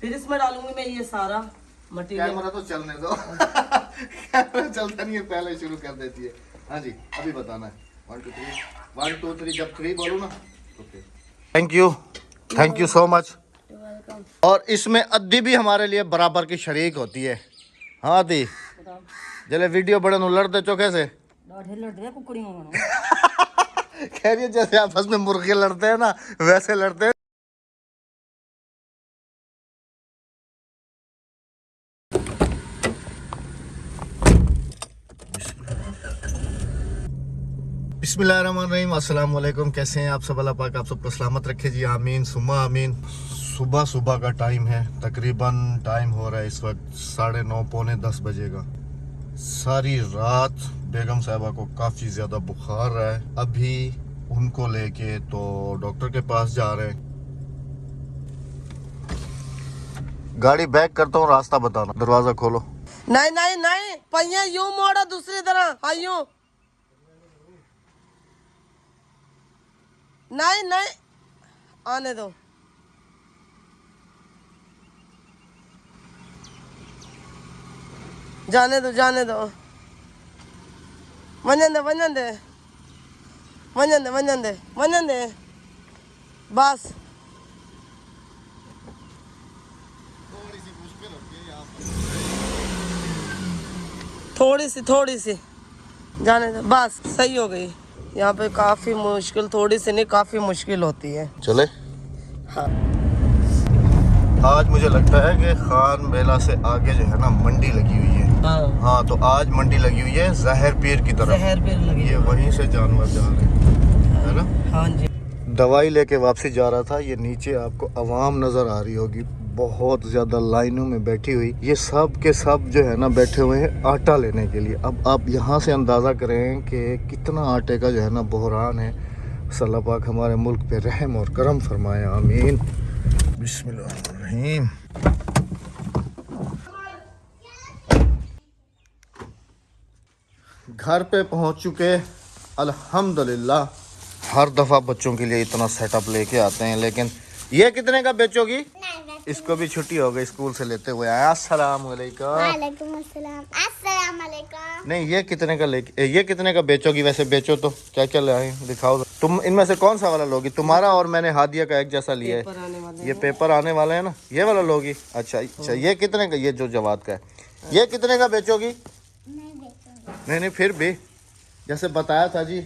फिर इसमें डालूंगी मैं ये सारा मटेरियल। कैमरा तो चलने दो। कैमरा चलता नहीं है, पहले शुरू कर देती है। हाँ जी, अभी बताना है 1 2 3 1 2 3, जब 3 बोलूँ ना okay. Thank you so much. और इसमें अद्दी भी हमारे लिए बराबर की शरीक होती है। हाँ दी जले वीडियो बड़े नु लड़ते चौके से कह रही है जैसे आपस में मुर्गे लड़ते हैं ना वैसे लड़ते हैं। बिस्मिल्लाहिर्रहमानिर्रहीम, अस्सलाम वालेकुम। कैसे हैं आप सब? अल्लाह पाक आप सबको सलामत रखे जी, आमीन सुम्मा आमीन। सुबह सुबह का टाइम है, तकरीबन टाइम हो रहा है इस वक्त 9:30 पौने 10 बजे का। सारी रात बेगम साहिबा को काफ़ी ज़्यादा बुखार रहा है। अभी उनको लेके तो डॉक्टर के पास जा रहे हैं। गाड़ी बैक करता हूँ, रास्ता बताना। दरवाज़ा खोलो। नहीं नहीं नहीं, पहिया यूं मोड़ा दूसरी तरह। हाँ यूं नहीं नहीं, आने दो। जाने दो जाने दो, वंजन दे वंजन दे वंजन दे वंजन दे वंजन दे बस। थोड़ी सी जाने दो, बस सही हो गई। यहाँ पे काफी मुश्किल, थोड़ी सी नहीं काफी मुश्किल होती है। चले। हाँ आज मुझे लगता है कि खान बेला से आगे जो है ना मंडी लगी हुई है। हाँ तो आज मंडी लगी हुई है जहर पीर की तरफ। जहर पीर लगी, ये वहीं से जानवर जा रहे हैं, है ना? हाँ जी। दवाई लेके वापसी जा रहा था। ये नीचे आपको आवाम नजर आ रही होगी, बहुत ज्यादा लाइनों में बैठी हुई। ये सब के सब जो है ना बैठे हुए हैं आटा लेने के लिए। अब आप यहाँ से अंदाजा करें कि कितना आटे का जो है ना बहरान है। अल्लाह पाक हमारे मुल्क पे रहम और करम फरमाए, आमीन। बिस्मिल्लाहिर्रहमानिर्रहीम। घर पे पहुंच चुके अल्हम्दुलिल्लाह। हर दफ़ा बच्चों के लिए इतना सेटअप लेके आते हैं, लेकिन ये कितने का बेचोगी? इसको भी छुट्टी हो गई, स्कूल से लेते हुए आया। अस्सलाम वालेकुम। वालेकुम अस्सलाम। अस्सलाम वालेकुम। नहीं ये कितने का लेके, ये कितने का बेचोगी? वैसे बेचो तो क्या क्या लाए दिखाओ। तुम इनमें से कौन सा वाला लोगी? तुम्हारा और मैंने हादिया का एक जैसा लिया है। ये पेपर आने वाले हैं ना, ये वाला लोगी? अच्छा अच्छा, ये कितने का? ये जो जवाद का है, ये कितने का बेचोगी? नहीं फिर भी जैसे बताया था जी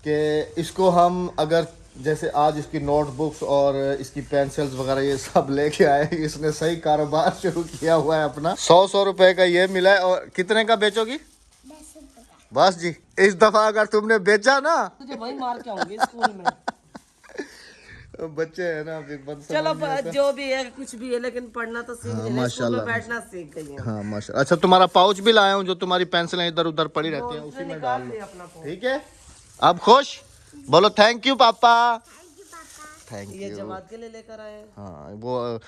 कि इसको हम अगर जैसे आज इसकी नोटबुक्स और इसकी पेंसिल्स वगैरह ये सब लेके आए। इसने सही कारोबार शुरू किया हुआ है अपना। 100 रुपए का ये मिला है। और कितने का बेचोगी? 10 रुपए का। बस जी, इस दफा अगर तुमने बेचा ना तुझे वही मार के आऊंगी स्कूल में। बच्चे है ना फिर चलो जो भी है कुछ भी है, लेकिन पढ़ना तो सीख गए, माशाल्लाह बैठना सीख गई है। हाँ माशाल्लाह। अच्छा तुम्हारा पाउच भी लाया हूँ, जो तुम्हारी पेंसिलें इधर उधर पड़ी रहती हैं उसी में डाल लो, ठीक है? आप खुश? बोलो थैंक यू पापा। थैंक ये यू। जमात के लिए लेकर आए हैं, हाँ वो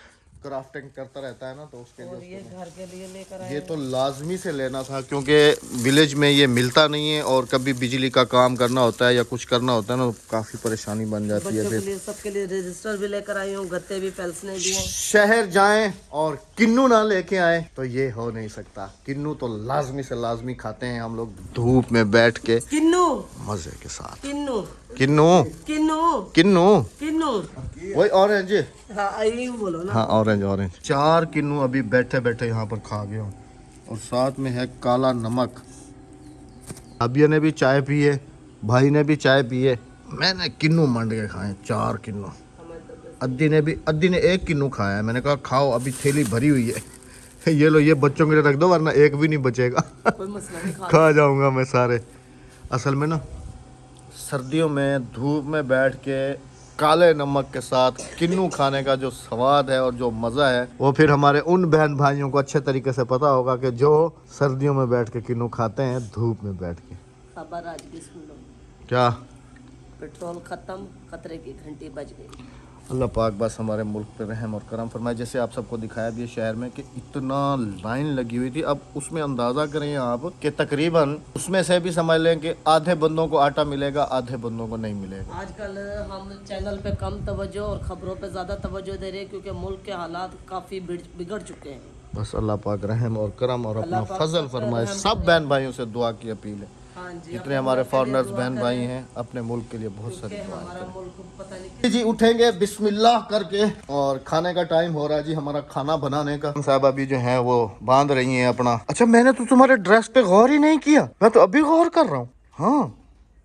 क्राफ्टिंग करता रहता है ना तो उसके और लिए। ये घर के लिए लेकर आए ये तो लाजमी से लेना था क्योंकि विलेज में ये मिलता नहीं है, और कभी बिजली का काम करना होता है या कुछ करना होता है ना, काफ़ी परेशानी बन जाती है। बच्चों के फिर लिए, सबके लिए रजिस्टर भी लेकर आई हूँ, गत्ते भी, पेंसिलें भी हैं। शहर जाएं और किन्नू ना लेके आए तो ये हो नहीं सकता। किन्नू तो लाजमी से लाजमी खाते हैं हम लोग धूप में बैठ के किन्नू मजे के साथ। किन्नू किन्नू किन्नू किन्नू किन्नू, वही ऑरेंज। हाँ यही बोलो ना। हाँ ऑरेंज ऑरेंज। 4 किन्नू अभी बैठे बैठे यहाँ पर खा गया हूँ, और साथ में है काला नमक। अबिया ने भी चाय पी है, भाई ने भी चाय पी है, मैंने किन्नू मंड के खाए 4 किन्नू। अद्दी ने 1 किन्नू खाया है। मैंने कहा खाओ, अभी थैली भरी हुई है। ये लो, ये बच्चों के लिए रख दो वरना एक भी नहीं बचेगा। कोई मसला नहीं, खा जाऊंगा मैं सारे। असल में ना सर्दियों में धूप में बैठ के काले नमक के साथ किन्नू खाने का जो स्वाद है और जो मज़ा है, वो फिर हमारे उन बहन भाइयों को अच्छे तरीके से पता होगा कि जो सर्दियों में बैठ के किन्नू खाते हैं धूप में बैठ के। खबर आज की सुन लो, क्या? पेट्रोल खत्म, खतरे की घंटी बज गई। अल्लाह पाक बस हमारे मुल्क पे रहम और करम फरमाए। जैसे आप सबको दिखाया भी है शहर में कि इतना लाइन लगी हुई थी, अब उसमें अंदाज़ा करें आप कि तकरीबन उसमें से भी समझ लें कि आधे बंदों को आटा मिलेगा, आधे बंदों को नहीं मिलेगा। आजकल हम चैनल पे कम तवज्जो और ख़बरों पे ज़्यादा तवज्जो दे रहे हैं क्योंकि मुल्क के हालात काफ़ी बिगड़ चुके हैं। बस अल्लाह पाक रहम और करम और अपना फजल फरमाए। सब बहन भाइयों से दुआ की अपील है, हाँ जी, जितने हमारे फॉरेनर्स बहन भाई हैं अपने मुल्क के लिए बहुत सारी दुआ हमारा करें। मुल्क पता नहीं जी उठेंगे बिस्मिल्लाह करके और खाने का टाइम हो रहा है जी हमारा खाना बनाने का। साहब अभी जो है वो बांध रही हैं अपना। अच्छा मैंने तो तुम्हारे ड्रेस पे गौर ही नहीं किया, मैं तो अभी गौर कर रहा हूँ। हाँ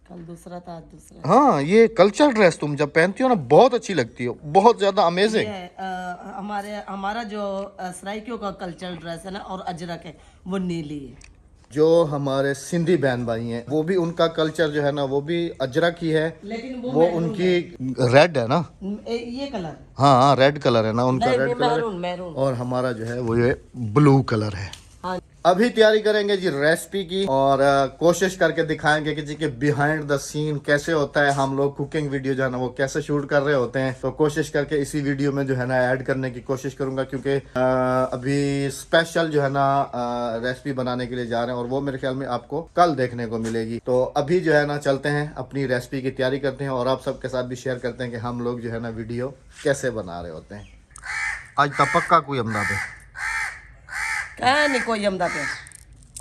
कल दूसरा था आज दूसरा। हाँ, ये कल्चर ड्रेस तुम जब पहनती हो ना बहुत अच्छी लगती हो, बहुत ज्यादा अमेजिंग। हमारा जो सराइकियों का कल्चरल ड्रेस है ना और अजरक है वो नीली है। जो हमारे सिंधी बहन भाई हैं वो भी उनका कल्चर जो है ना वो भी अजरक ही है, लेकिन वो उनकी रेड है ना। ये कलर हाँ रेड कलर है ना उनका, रेड कलर है। मैरून और हमारा जो है वो ये ब्लू कलर है। हाँ अभी तैयारी करेंगे जी रेसिपी की और कोशिश करके दिखाएंगे कि जी के बिहाइंड द सीन कैसे होता है। हम लोग कुकिंग वीडियो जो है ना वो कैसे शूट कर रहे होते हैं, तो कोशिश करके इसी वीडियो में जो है ना ऐड करने की कोशिश करूंगा क्योंकि अभी स्पेशल जो है ना रेसिपी बनाने के लिए जा रहे हैं और वो मेरे ख्याल में आपको कल देखने को मिलेगी। तो अभी जो है ना चलते हैं अपनी रेसिपी की तैयारी करते हैं और आप सबके साथ भी शेयर करते हैं कि हम लोग जो है ना वीडियो कैसे बना रहे होते हैं। आज तक पक्का कोई अमदा पे नहीं कोई अमदा पे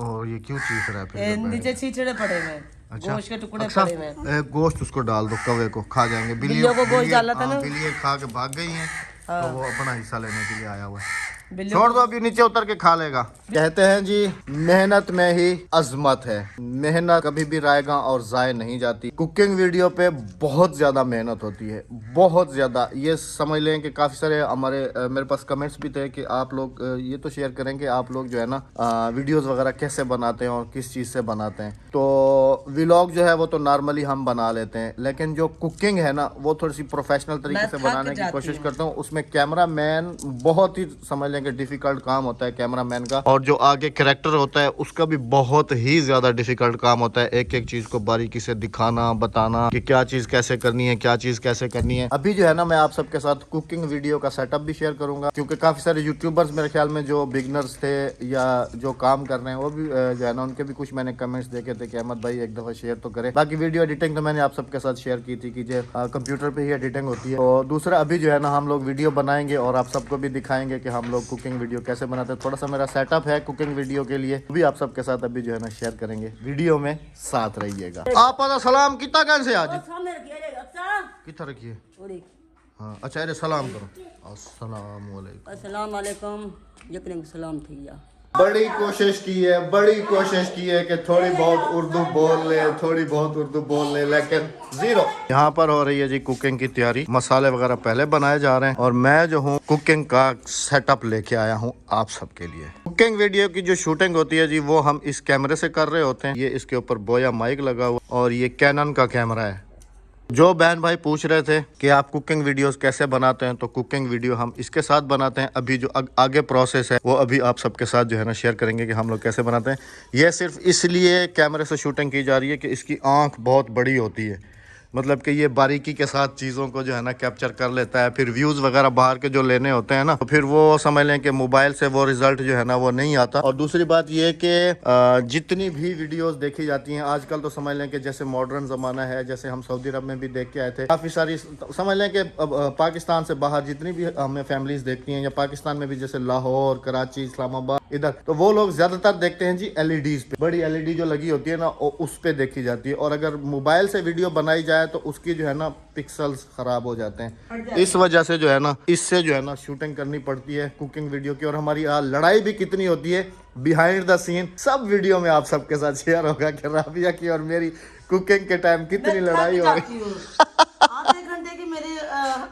और ये क्यों चीख रहा है फिर? नीचे छीछड़े पड़े हुए हैं, अच्छा, गोश्त के टुकड़े अच्छा, पड़े हुए हैं। गोश्त उसको डाल दो, कौवे को खा जाएंगे। बिल्लियों को गोश्त डाला था ना, बिल्लियाँ खा के भाग गई हैं तो वो अपना हिस्सा लेने के लिए आया हुआ है। बिल्लियों छोड़ दो, अभी नीचे उतर के खा लेगा। कहते हैं जी मेहनत में ही अजमत है, मेहनत कभी भी रायगा और जाय नहीं जाती। कुकिंग वीडियो पे बहुत ज्यादा मेहनत होती है, बहुत ज्यादा। ये समझ लें कि काफी सारे हमारे मेरे पास कमेंट्स भी थे कि आप लोग ये तो शेयर करें कि आप लोग जो है ना वीडियोस वगैरह कैसे बनाते हैं और किस चीज से बनाते हैं। तो व्लॉग जो है वो तो नॉर्मली हम बना लेते हैं, लेकिन जो कुकिंग है ना वो थोड़ी सी प्रोफेशनल तरीके से बनाने की कोशिश करता हूँ। उसमें कैमरा मैन बहुत ही समझ लें कि डिफिकल्ट काम होता है कैमरा मैन का, और जो आगे कैरेक्टर होता है उसका भी बहुत ही ज्यादा डिफिकल्ट काम होता है। एक एक चीज को बारीकी से दिखाना, बताना कि क्या चीज कैसे करनी है, क्या चीज कैसे करनी है। अभी जो है ना मैं आप सबके साथ कुकिंग वीडियो का सेटअप भी शेयर करूंगा क्योंकि काफी सारे यूट्यूबर्स मेरे ख्याल में जो बिगनर्स थे या जो काम कर रहे हैं वो भी जो है ना उनके भी कुछ मैंने कमेंट्स देखे थे कि अहमद भाई एक दफा शेयर तो करें। बाकी वीडियो एडिटिंग तो मैंने आप सबके साथ शेयर की थी कि जो कंप्यूटर पे ही एडिटिंग होती है। और दूसरा अभी जो है ना हम लोग वीडियो बनाएंगे और आप सबको भी दिखाएंगे कि हम लोग कुकिंग वीडियो कैसे बनाते हैं। थोड़ा सा मेरा सेटअप है कुकिंग वीडियो के लिए, भी आप सबके साथ अभी जो है ना शेयर करेंगे। वीडियो में साथ रहिएगा। आप सलाम कितना कैसे आज कितना रखिए। हाँ अच्छा अरे सलाम करो। अस्सलाम वालेकुम। अस्सलाम वालेकुम। यकीन सलाम थी या बड़ी कोशिश की है, बड़ी कोशिश की है कि थोड़ी बहुत उर्दू बोल ले, थोड़ी बहुत उर्दू बोल ले, लेकिन जीरो। यहाँ पर हो रही है जी कुकिंग की तैयारी। मसाले वगैरह पहले बनाए जा रहे हैं और मैं जो हूँ कुकिंग का सेटअप लेके आया हूँ आप सबके लिए। कुकिंग वीडियो की जो शूटिंग होती है जी वो हम इस कैमरे से कर रहे होते हैं। ये इसके ऊपर बोया माइक लगा हुआ और ये कैनन का कैमरा है। जो बहन भाई पूछ रहे थे कि आप कुकिंग वीडियोस कैसे बनाते हैं, तो कुकिंग वीडियो हम इसके साथ बनाते हैं। अभी जो आगे प्रोसेस है वो अभी आप सबके साथ जो है ना शेयर करेंगे कि हम लोग कैसे बनाते हैं। ये सिर्फ इसलिए कैमरे से शूटिंग की जा रही है कि इसकी आंख बहुत बड़ी होती है, मतलब कि ये बारीकी के साथ चीज़ों को जो है ना कैप्चर कर लेता है। फिर व्यूज़ वगैरह बाहर के जो लेने होते हैं ना तो फिर वो समझ लें कि मोबाइल से वो रिजल्ट जो है ना वो नहीं आता। और दूसरी बात ये कि जितनी भी वीडियोस देखी जाती हैं आजकल तो समझ लें कि जैसे मॉडर्न ज़माना है, जैसे हम सऊदी अरब में भी देख के आए थे, काफ़ी सारी समझ लें कि पाकिस्तान से बाहर जितनी भी हमें फैमिलीज देखती हैं या पाकिस्तान में भी जैसे लाहौर, कराची, इस्लामाबाद इधर, तो वो लोग ज़्यादातर देखते हैं जी एलईडीज़ पे। बड़ी एलईडी जो लगी होती है ना उस पर देखी जाती है, और अगर मोबाइल से वीडियो बनाई जाए तो उसकी जो है ना पिक्सल्स खराब हो जाते हैं। इस वजह से जो है ना इससे जो है ना शूटिंग करनी पड़ती है कुकिंग वीडियो की। और हमारी लड़ाई भी कितनी होती है बिहाइंड द सीन, सब वीडियो में आप सबके साथ शेयर होगा कि राबिया की और मेरी कुकिंग के टाइम कितनी लड़ाई हो गई। आधे घंटे की मेरी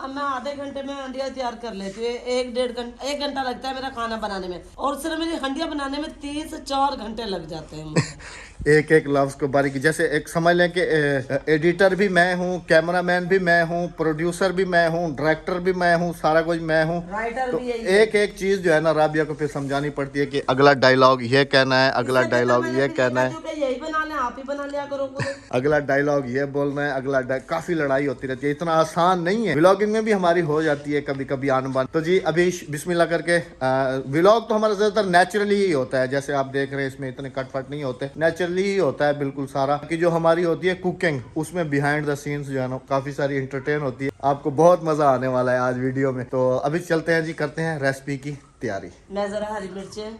मैं आधे घंटे में हंडिया तैयार कर लेती हूँ। एक घंटा लगता है मेरा खाना बनाने में, और सिर्फ मेरी हंडिया बनाने में 3 से 4 घंटे लग जाते हैं मुझे। एक एक लफ्ज को बारीकी, जैसे एक समझ लें कि एडिटर भी मैं हूँ, कैमरामैन भी मैं हूँ, प्रोड्यूसर भी मैं हूँ, डायरेक्टर भी मैं हूँ, सारा कुछ मैं हूँ। राइटर तो भी यही एक एक चीज जो है ना राबिया को फिर समझानी पड़ती है कि अगला डायलॉग ये कहना है, अगला डायलॉग ये कहना है, यही बना ले, आप ही बना लिया करो। अगला डायलॉग ये बोलना है, अगला काफी लड़ाई होती रहती है। इतना आसान आसान नहीं है, व्लॉगिंग में भी हमारी हो जाती है कभी कभी आन बान। तो जी अभी बिस्मिल्लाह करके व्लॉग तो हमारा ज्यादातर नेचुरली ही होता है, जैसे आप देख रहे हैं इसमें इतने कटपट नहीं होते, नेचुरली ही होता है बिल्कुल सारा। कि जो हमारी होती है कुकिंग, उसमें बिहाइंड द सीन्स जो है ना काफी सारी एंटरटेन होती है। आपको बहुत मजा आने वाला है आज वीडियो में। तो अभी चलते हैं जी, करते हैं रेसिपी की तैयारी। मैं जरा हरी मिर्चें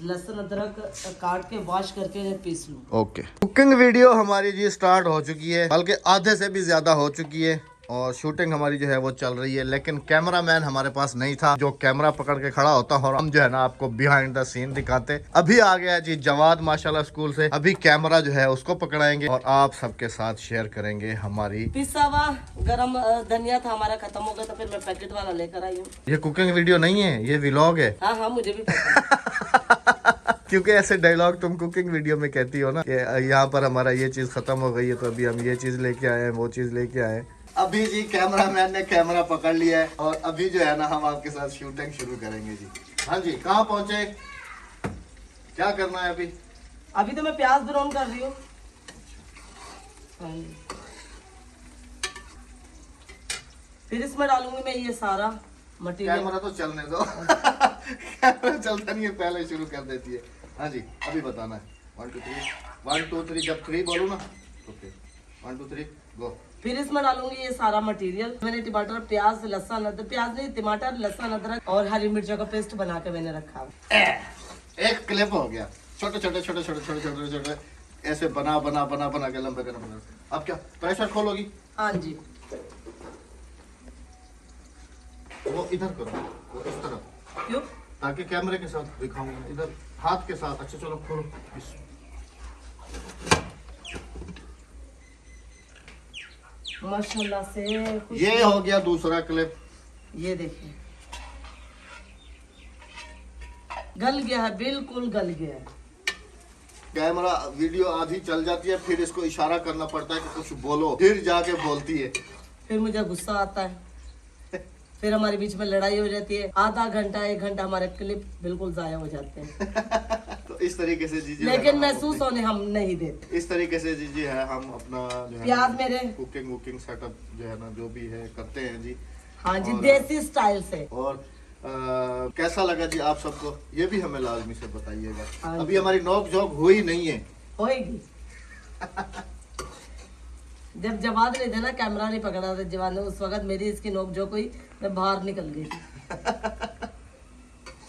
लहसुन अदरक काट के वॉश करके पीस लूं। ओके, कुकिंग वीडियो हमारी जी स्टार्ट हो चुकी है, बल्कि आधे से भी ज्यादा हो चुकी है और शूटिंग हमारी जो है वो चल रही है। लेकिन कैमरामैन हमारे पास नहीं था जो कैमरा पकड़ के खड़ा होता और हम जो है ना आपको बिहाइंड द सीन दिखाते। अभी आ गया जी जवाद माशाल्लाह स्कूल से, अभी कैमरा जो है उसको पकड़ाएंगे और आप सबके साथ शेयर करेंगे हमारी। पिसा हुआ गरम धनिया था हमारा, खत्म हो गया तो फिर मैं पैकेट वाला लेकर आई हूँ। ये कुकिंग वीडियो नहीं है, ये व्लॉग है। हाँ हाँ मुझे भी पता क्योंकि ऐसे डायलॉग तुम कुकिंग वीडियो में कहती हो ना कि यहाँ पर हमारा ये चीज खत्म हो गई है तो अभी हम ये चीज लेके आए हैं, वो चीज लेके आए हैं। अभी जी कैमरामैन ने कैमरा पकड़ लिया है और अभी जो है ना हम आपके साथ शूटिंग शुरू करेंगे जी। हाँ जी, कहाँ पहुँचे, क्या करना है अभी? अभी तो मैं प्याज ब्राउन कर रही हूँ। फिर इसमें डालूंगी मैं ये सारा मटेरियल। कैमरा तो चलने दो कैमरा चलता नहीं है, पहले शुरू कर देती है। हाँ जी, अभी बताना है 1 2 3 1 2 3, जब 3 बोलूँ ना तो फिर 1 2 3 गो। फिर इसमें डालूंगी ये सारा मटेरियल। मैंने टमाटर प्याज लहसुन अदरक, प्याज नहीं टमाटर लहसुन अदरक और हरी मिर्चों का पेस्ट बना के मैंने रखा। एक क्लिप हो गया, छोटे छोटे छोटे छोटे छोटे छोटे छोटे ऐसे बना बना बना बना के लंबे करना पड़ेगा। अब क्या प्रेशर खोलोगी? हाँ जी, वो इधर करो, वो इस तरफ, क्यों? ताकि कैमरे के साथ दिखाऊंगा, इधर हाथ के साथ। अच्छा चलो खोलो। माशाल्लाह से ये हो गया दूसरा क्लिप। ये देखिए गल गया है, बिल्कुल गल गया है। कैमरा वीडियो आधी चल जाती है, फिर इसको इशारा करना पड़ता है कि कुछ बोलो, फिर जाके बोलती है। फिर मुझे गुस्सा आता है, फिर हमारे बीच में लड़ाई हो जाती है। आधा घंटा 1 घंटा हमारे क्लिप बिल्कुल जाया हो जाते हैं। तो इस तरीके से जीजी, लेकिन महसूस होने हम नहीं देते। इस तरीके से जीजी है हम अपना जो है प्याज मेरे कुकिंग वुकिंग सेटअप जो है ना जो भी है करते हैं जी। हाँ जी, देसी स्टाइल से। और कैसा लगा जी आप सबको, ये भी हमें लाजमी से बताइएगा। हाँ अभी हमारी नोक झोंक हुई नहीं है, होएगी। जब जवाब नहीं देना, कैमरा नहीं पकड़ा था जवाब ने, उस वक्त मेरी इसकी नोक झोंक हुई, मैं बाहर निकल गई थी।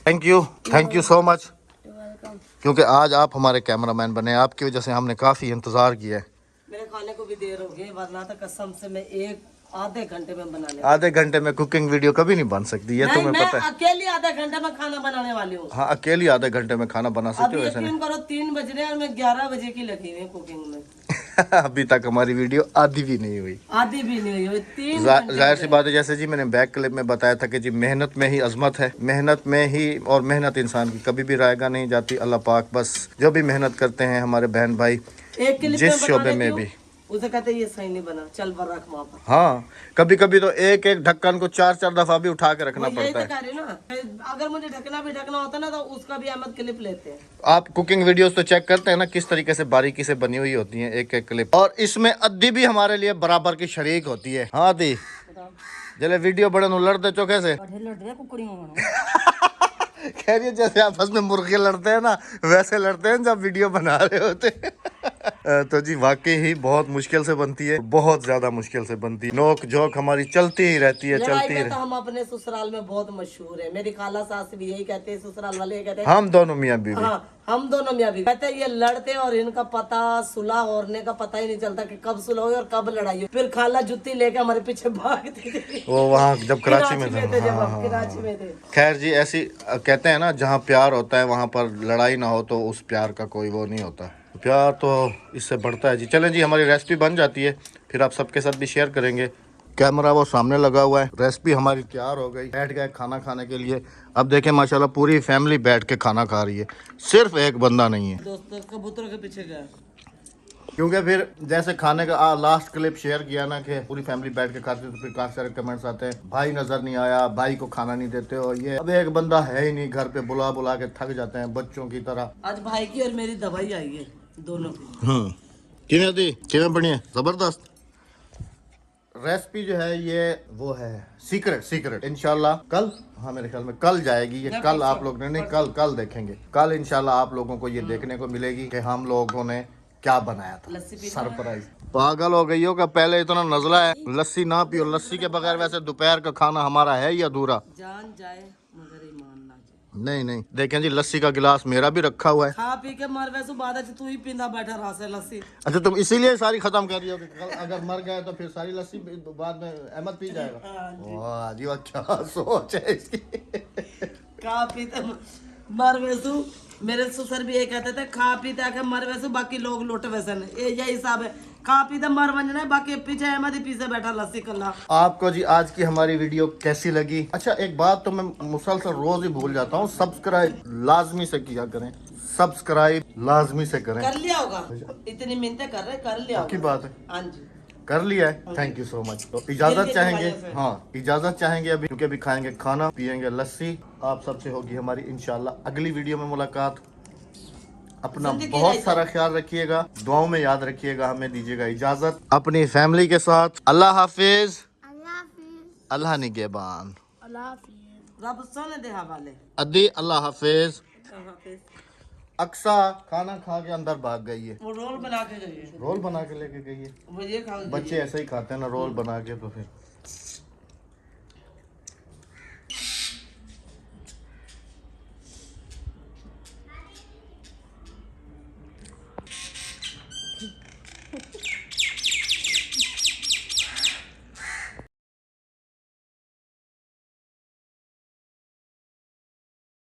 थैंक यू सो मच, क्योंकि आज आप हमारे कैमरामैन बने, आपकी वजह से हमने काफी इंतजार किया है। मेरे खाने को भी देर हो गई, वरना तो कसम से मैं आधे घंटे में बना ले। आधे घंटे में कुकिंग वीडियो कभी नहीं बन सकती, ये तुम्हें पता है। अकेली आधे घंटे में खाना बनाने वाली हूँ। हाँ, अकेली आधे घंटे में खाना बना सकते हो, ऐसा नहीं। करो 3 बज रहे हैं और मैं 11 बजे की लगी हुई कुकिंग में। अभी तक हमारी वीडियो आधी भी नहीं हुई, आधी भी नहीं हुई। 3 जाहिर सी बात है, जैसे जी मैंने बैक क्लिप में बताया था कि जी मेहनत में ही अजमत है, मेहनत में ही, और मेहनत इंसान की कभी भी रायगा नहीं जाती। अल्लाह पाक बस जो भी मेहनत करते हैं हमारे बहन भाई जिस शोबे में भी, उसे कहते ये सही नहीं बना, चल बर रख वहाँ पर। हाँ, कभी कभी तो एक एक ढक्कन को 4-4 दफा भी उठा के रखना पड़ता है। कह रही ना, अगर मुझे ढकना होता ना तो उसका भी अहमद क्लिप लेते हैं। आप कुकिंग वीडियोस तो चेक करते हैं ना किस तरीके से बारीकी से बनी हुई होती हैं एक एक क्लिप, और इसमें अद्दी भी हमारे लिए बराबर की शरीक होती है। हाँ दी जले वीडियो बड़े लड़ते चोखे से कह रही है जैसे आपस में मुर्गे लड़ते हैं ना, वैसे लड़ते हैं जब वीडियो बना रहे होते हैं। तो जी वाकई ही बहुत मुश्किल से बनती है, बहुत ज्यादा मुश्किल से बनती है। नोक झोंक हमारी चलती ही रहती है, चलती ही। तो हम अपने ससुराल में बहुत मशहूर है, मेरी खाला सास भी यही कहते हैं, ससुराल वाले यही कहते हैं। हम दोनों मियाँ बीवी, हाँ, हम दोनों मियाँ बीवी कहते हैं ये लड़ते और इनका पता सुलह होने का पता ही नहीं चलता कि कब सुलह हुई और कब लड़ाई हुई। फिर खाला जुत्ती लेके हमारे पीछे भागती थी, वो वहाँ जब कराची में थे। जब हम कराची में थे। खैर जी, ऐसी कहते हैं ना जहाँ प्यार होता है वहाँ पर लड़ाई ना हो तो उस प्यार का कोई वो नहीं होता, प्यार तो इससे बढ़ता है जी। चलें जी, हमारी रेसिपी बन जाती है, फिर आप सबके साथ भी शेयर करेंगे। कैमरा वो सामने लगा हुआ है, रेसिपी हमारी तैयार हो गई, बैठ गए खाना खाने के लिए। अब देखें माशाल्लाह पूरी फैमिली बैठ के खाना खा रही है, सिर्फ एक बंदा नहीं है। दोस्तों कबूतरों के पीछे गया, क्योंकि फिर जैसे खाने का लास्ट क्लिप शेयर किया ना कि पूरी फैमिली बैठ के खाती है, तो फिर काफी सारे कमेंट्स आते हैं भाई नजर नहीं आया, भाई को खाना नहीं देते हो, ये अब एक बंदा है ही नहीं घर पे, बुला बुला के थक जाते हैं बच्चों की तरह। आज भाई की और मेरी दवाई आई है दोनों की। किवें दी किवें बनी है, जबरदस्त। रेसिपी जो है ये वो है सीक्रेट इंशाल्लाह कल, हाँ मेरे ख्याल में कल जाएगी ये, कल आप लोग ने नहीं कल देखेंगे, कल इंशाल्लाह आप लोगों को ये देखने को मिलेगी कि हम लोगों ने क्या बनाया था। सरप्राइज। पागल हो गई हो का पहले इतना नजला है लस्सी ना पियो, लस्सी के बगैर वैसे दोपहर का खाना हमारा है ही अधूरा। जान जाए मगर ईमान ना जाए। नहीं देखें जी, लस्सी का गिलास मेरा भी रखा हुआ है। खा पी के मर वैसे बाद तू ही पींदा बैठा रहा से लस्सी। अच्छा तुम इसीलिए सारी खत्म कर रही हो कि कल अगर मर गए तो फिर सारी लस्सी बाद में अहमद पी जाएगा। वाह जी वाह, क्या सोच है इसकी। खा पीते मर वैसू, मेरे ससुर भी ये कहते थे खा पीते आके मर वैसू बाकी लोग लुट वैसे ये यही हिसाब है, खा पीते मर वंजना है बाकी पीछे अहमद ही पीछे बैठा लस्सी कल्ला। आपको जी आज की हमारी वीडियो कैसी लगी? अच्छा एक बात तो मैं मुसलसल रोज ही भूल जाता हूँ, सब्सक्राइब लाजमी से किया करें, सब्सक्राइब लाजमी से करें। कर लिया होगा, इतनी मिन्नतें कर रहे कर लिया की बात है, हाँ जी कर लिया है। Thank you so much. तो इजाजत चाहेंगे, हाँ इजाजत चाहेंगे अभी, क्योंकि अभी खाएंगे खाना, पियेंगे लस्सी। आप सबसे होगी हमारी इंशाल्लाह अगली वीडियो में मुलाकात। अपना बहुत सारा ख्याल रखिएगा, दुआओं में याद रखिएगा, हमें दीजिएगा इजाजत अपनी फैमिली के साथ। अल्लाह हाफिज, अल्लाह निगहबान, रब सोने दे हवाले। अद्दी अल्लाह हाफिज। अक्सा खाना खा के अंदर भाग गई है, वो रोल बना के गई है, रोल बना के लेके गई है। वो ये खा बच्चे ऐसे ही खाते हैं ना रोल बना के, तो फिर